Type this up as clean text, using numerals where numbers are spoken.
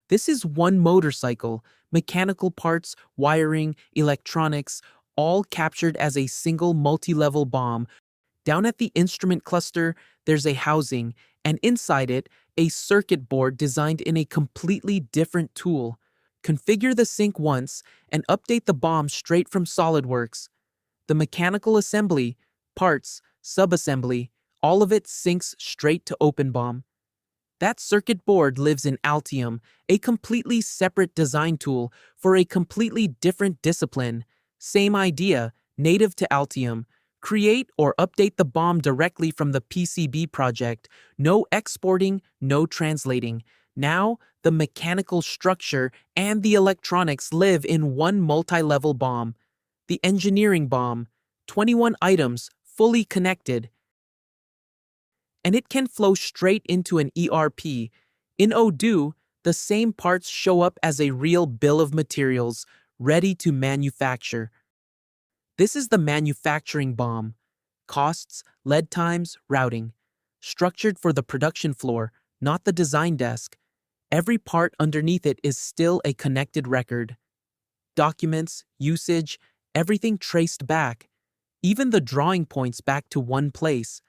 This is one motorcycle, mechanical parts, wiring, electronics, all captured as a single multi-level BOM. Down at the instrument cluster, there's a housing, and inside it, a circuit board designed in a completely different tool. Configure the sync once and update the BOM straight from SOLIDWORKS. The mechanical assembly, parts, subassembly, all of it syncs straight to OpenBOM. That circuit board lives in Altium, a completely separate design tool for a completely different discipline. Same idea, native to Altium. Create or update the BOM directly from the PCB project. No exporting, no translating. Now, the mechanical structure and the electronics live in one multi-level BOM. The engineering BOM, 21 items, fully connected. And it can flow straight into an ERP. In Odoo, the same parts show up as a real bill of materials, ready to manufacture. This is the manufacturing BOM. Costs, lead times, routing. Structured for the production floor, not the design desk. Every part underneath it is still a connected record. Documents, usage, everything traced back. Even the drawing points back to one place.